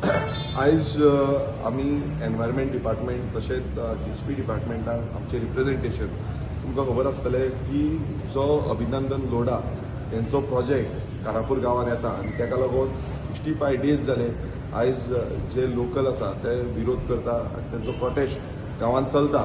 आयज आमी environment department तशेंच DCP डिपार्टमेंटान आमचें रिप्रेझेंटेशन तुमकां खबर आसतलें की जो अभिनंदन लोढा यांचो प्रोजेक्ट कारापूर गांवांत येता आनी ताका लागून 65 डेज जाले आयज जे लोकल आसा ते विरोध करता आनी तांचो प्रोटेस्ट गांवांत चलता।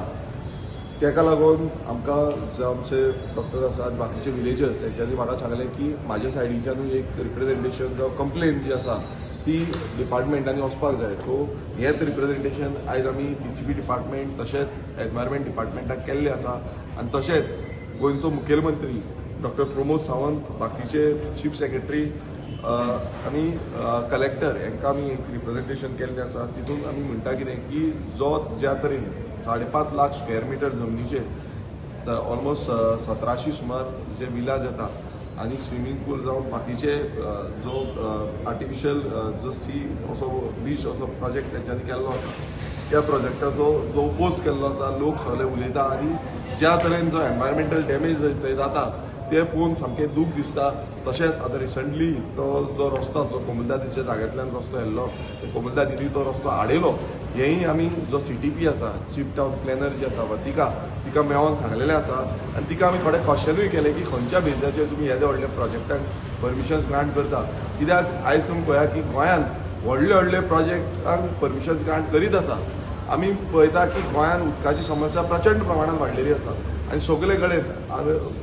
ताका लागून आमकां जे आमचे डॉक्टर आसा आनी बाकीचे विलेजर्स तेंच्यांनी म्हाका सांगलें की म्हाज्या सायडीच्यानूय एक रिप्रेझेंटेशन जावं कंप्लेन जी आसा ती डिपार्टमेंटांनी वचपाक जाय। सो हेंच रिप्रेझेंटेशन आयज आमी DCP डिपार्टमेंट तशेंच एनवायरमेंट डिपार्टमेंटाक केल्लें आसा आनी तशेंच गोंयचो मुखेलमंत्री डॉक्टर प्रमोद सावंत, बाकीचे चीफ सेक्रेटरी आनी कलेक्टर हांकां आमी एक रिप्रेझेंटेशन केल्लें आसा। तितून आमी म्हणटा कितें की जो ज्या तरेन 5.5 लाख स्क्वेअर मिटर जमनीचेर ऑलमोस्ट 1700 सुमार जे विलाज येता आनी स्विमींग पूल जावन बाकीचे जो आर्टिफिशियल जो सी असो बीच असो प्रोजेक्ट तेंच्यांनी केल्लो आसा त्या प्रोजेक्टाचो जो ओपोज केल्लो आसा लोक सगळे उलयता आनी ज्या तरेन जो एनवायरमेंटल डॅमेज थंय जाता ते पळोवन सामकें दूख दिसता। तशेंच आतां रिसंटली तो जो रस्तो आसलो कोमुलदा दिच्या जाग्यांतल्यान रस्तो येल्लो कोमुलदा दिनी तो रस्तो आडयलो हेंय आमी जो CTP आसा चीफ टावन प्लॅनर जी आसा तिका मेळोन सांगलेलें आसा आनी तिका आमी थोडें क्वेश्चनूय केलें की खंयच्या बेजाचेर तुमी येदे व्हडल्या प्रोजेक्टांक परमिशन्स ग्रांट करता। कित्याक आयज तुमी पळया की गोंयांत व्हडले व्हडले प्रोजेक्टांक परमिशन्स ग्रांट करीत आसा। आमी पळयता की गोंयांत उदकाची समस्या प्रचंड प्रमाणात वाडलेली आसा आनी सगळे कडेन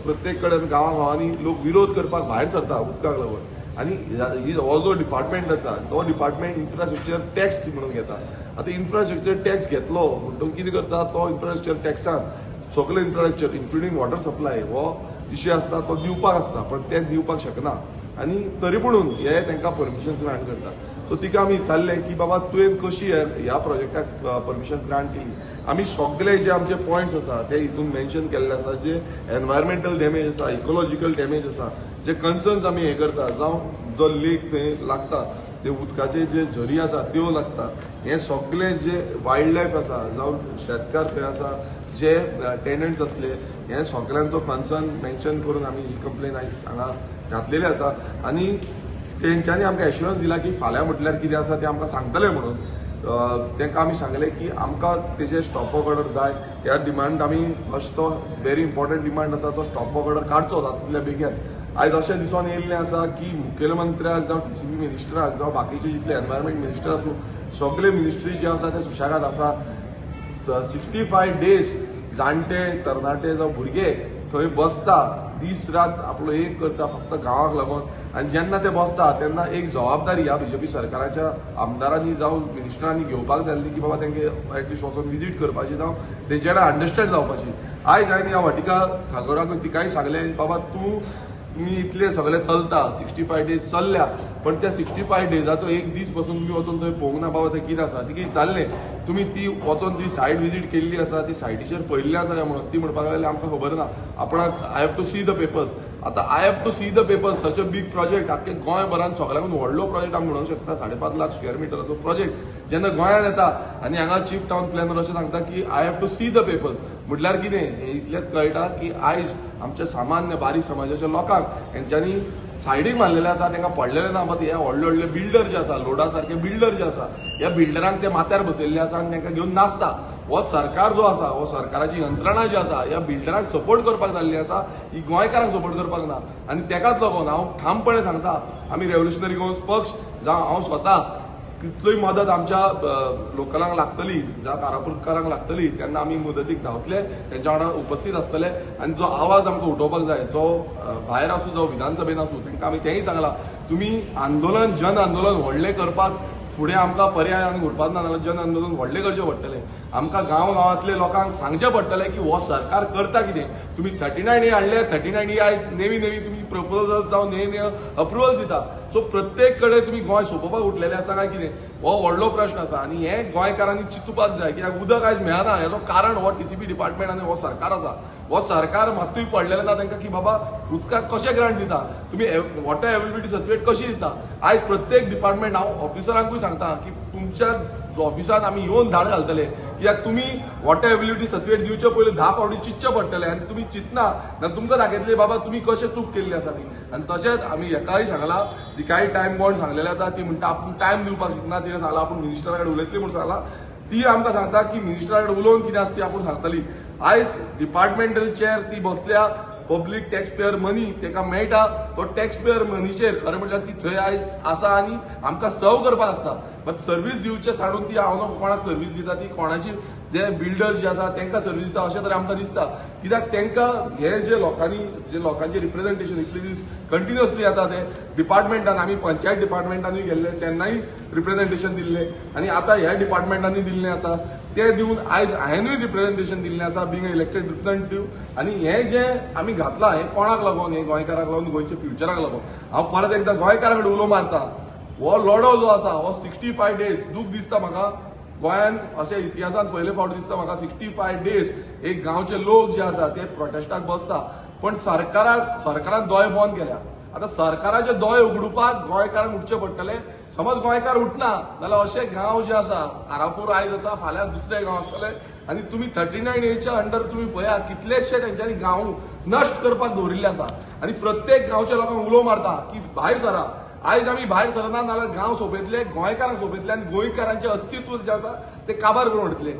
प्रत्येक कडेन गांवांनी लोक विरोध करपाक भायर सरता उदकाक लागून आनी हो जो डिपार्टमेंट आसा तो डिपार्टमेंट इन्फ्रास्ट्रक्चर टॅक्स म्हणून घेता। आतां इन्फ्रास्ट्रक्चर टॅक्स घेतलो म्हणटून कितें करता तो इन्फ्रास्ट्रक्चर टॅक्सान सगळे इन्फ्रास्ट्रक्चर इन्क्लुडींग वॉटर सप्लाय हो विशय आसता तो दिवपाक आसता पण ते दिवपाक शकना आनी तरी पूण हे तांकां परमिशन्स ग्रांट करता। सो तिका आमी विचारलें की बाबा तुवें कशी ह्या प्रोजेक्टाक परमिशन्स ग्रांट केली। आमी सगळे जे आमचे पॉयंट्स आसा ते हितून मेन्शन केल्ले आसा जे एनवायरमेंटल डॅमेज आसा इकोलॉजिकल डॅमेज आसा जे कन्सर्न्स आमी हे करता जावं जो लेक थंय लागता ते उदकाचे जे झरी आसा त्यो लागता हे सगळे जे वायल्ड लायफ आसा जावं शेतकार थंय आसा जे टेनंट्स असले हे सगळ्यांचो कन्सर्न मेन्शन करून आमी ही कंप्लेन आयज हांगा घातलेली आसा आनी तेंच्यांनी आमकां एश्युरन्स दिला की फाल्यां म्हटल्यार कितें आसा तें आमकां सांगतले म्हणून। तांकां आमी सांगलें की आमकां तेजे स्टॉप वर्क ऑर्डर जाय। ह्या डिमांड आमी फर्स्ट तो व्हेरी इम्पॉर्टंट डिमांड आसा तो स्टॉप वर्क ऑर्डर काडचो जातल्या बेगीन। आयज अशें दिसून येयल्लें आसा की मुखेलमंत्र्याक जावं DCP मिनिस्टराक जावं बाकीचे जितले एनवायरमेंट मिनिस्टर आसूं सगळे मिनिस्ट्री जे आसा ते सुशेगाद आसा। 65 डेज जाणटे तरणाटे जावं भुरगे थंय बसता दीस रात आपलो एक करता फक्त गांवाक लागून आनी जेन्ना ते बसता तेन्ना एक जबाबदारी ह्या BJP सरकाराच्या आमदारांनी जावं मिनिस्टरांनी घेवपाक जाय की बाबा तांकां एटलिस्ट वचून विजीट करपाची जावं तेंचे कडेन अंडरस्टँड जावपाची। आयज हांवें ह्या वाटिका ठाकोराक तिकाय सांगलें बाबा तुमी इतले सगळे चलता 65 डेज चल्ल्या पण त्या 65 डेजाचो एक दीस पासून तुमी वचून थंय पळोवंक ना बाबा थंय कितें आसा ती चाललें तुमी ती वचून ती सायट विजीट केल्ली आसा ती सायटीचेर पळयल्लें आसा काय म्हणून ती म्हणपाक लागली आमकां खबर ना आपणाक I have to see the papers. आतां I have to see the papers such a big project आख्खे गोंयभरांत सगळ्यांकून व्हडलो प्रोजेक्ट आमी म्हणूंक शकता 5.5 लाख स्क्वेअर मिटराचो प्रोजेक्ट जेन्ना गोंयांत येता आनी हांगा चीफ टावन प्लॅनर अशें सांगता की I have to see the papers म्हटल्यार कितें हें इतलेंच कळटा की आयज आमच्या सामान्य बारीक समाजाच्या लोकांक हेंच्यांनी सायडीक मारलेले आसा तांकां पडलेले ना मात हे व्हडले व्हडले बिल्डर जे आसा लोडा सारखे बिल्डर जे आसा ह्या बिल्डरांक ते माथ्यार बसयल्ले आसा आनी तांकां घेवन नाचता। हो सरकार जो आसा हो सरकाराची यंत्रणा जी आसा ह्या बिल्डरांक सपोर्ट करपाक जाल्ली आसा ही गोंयकारांक सपोर्ट करपाक ना आनी तेकाच लागून हांव ठामपणे सांगता आमी रेव्होल्युशनरी गोंस पक्ष जावं हांव स्वता कितलोय मदत आमच्या लोकलांक लागतली ज्या कारापूरकारांक लागतली तेन्ना आमी मदतीक धांवतले तेंच्या वांगडा उपस्थित आसतले आनी जो आवाज आमकां उठोवपाक जाय जो भायर आसूं जावं विधानसभेन आसूं तांकां आमी तेंय सांगलां तुमी आंदोलन जन आंदोलन व्हडलें करपाक फुडें आमकां पर्याय आनी उरपाक ना जाल्यार जन आंदोलन व्हडलें करचें पडटलें। आमकां गांवांतले लोकांक सांगचें पडटलें की हो सरकार करता कितें। तुमी 39 हाडले 39 आयज नेवी तुमी प्रपोजल जावं नेवी अप्रुवल दिता। सो प्रत्येक कडेन तुमी गोंय सोंपोवपाक उठलेले आसा काय कितें हो व्हडलो प्रश्न आसा आनी हे गोंयकारांनी चिंतूपाक जाय कित्याक उदक आयज मेळना हेजो कारण हो DCP डिपार्टमेंट आनी हो सरकार आसा। हो सरकार मात्तूय पडलेलो ना तांकां की बाबा उदकाक कशें ग्रांट दिता तुमी वॉटर अवेलेबिलिटी सर्टिफिकेट कशी दिता। आयज प्रत्येक डिपार्टमेंट हांव ऑफिसरांकूय सांगता की तुमच्या ऑफिसान आमी येवन धाड घालतले कित्याक तुमी वॉटर एबिलिटी सर्टिफिकेट दिवचे पयलीं 10 फावटी चिंतचें पडटलें आनी तुमी चिंतना जाल्यार तुमकां दाखयतले बाबा तुमी कशें चूक केल्ली आसा ती. आनी तशेंच आमी हेकाय सांगलां जी काही टायम बॉन्ड सांगलेले आसा ती म्हणटा आपूण टायम दिवपाक शकना तिणें सांगलां आपूण मिनिस्टरा कडेन उलयतली म्हणून सांगलां. ती आमकां सांगता की मिनिस्टरा कडेन उलोवन कितें आसा ती आपूण सांगतली. आयज डिपार्टमेंटल चेअर ती बसल्या पब्लीक टॅक्स पेयर मनी तेका मेळटा तो टॅक्स पेयर मनीचेर खरें म्हटल्यार ती थंय आयज आसा आनी आमकां सर्व करपाक आसता. बट सर्व्हिस दिवचे सांडून ती हांव कोणाक सर्व्हिस दिता ती कोणाची जे बिल्डर्स जे आसा तांकां सर्व्हिस दिता अशें तरी आमकां दिसता. कित्याक तांकां हे जे लोकांचे रिप्रेझेंटेशन इतले दीस कंटिन्युअसली येता ते डिपार्टमेंटान आमी पंचायत डिपार्टमेंटानूय गेल्ले तेन्नाय रिप्रेझेंटेशन दिल्ले आनी आतां ह्या डिपार्टमेंटांनी दिल्लें आसा ते दिवन आयज हांवेंनूय रिप्रेझेंटेशन दिल्लें आसा बिंग इलेक्टेड रिप्रेझेंटेटिव्ह. आनी हें जें आमी घातलां हें कोणाक लागून हें गोंयकाराक लागून गोंयच्या फ्युचराक लागून. हांव परत एकदां गोंयकारा कडेन उलो मारता हो लढो जो आसा हो 65 डेज दूख दिसता म्हाका गोंयान अशें इतिहासान पयले फावट दिसता म्हाका 65 डेज एक गांवचे लोक जे आसा ते प्रोटेस्टाक बसता पण सरकारान दोळे बंद केल्या. आतां सरकाराचे दोळे उगडुपाक गोंयकारांक उठचे पडटले. समज गोंयकार उठना जाल्यार अशे गांव जे आसा कारापूर आयज आसा फाल्यां दुसरे गांव आसतले आनी तुमी 39 एच्या अंडर तुमी पळया कितलेशे तेंच्यांनी गांव नश्ट करपाक दवरिल्ले आसा आनी प्रत्येक गांवच्या लोकांक उलो मारता की भायर सरा. आयज आमी भायर सरना जाल्यार गांव सोंपयतले गोंयकारांक सोंपयतले आनी गोंयकारांचें अस्तित्व जें आसा तें काबार करून उडयतले.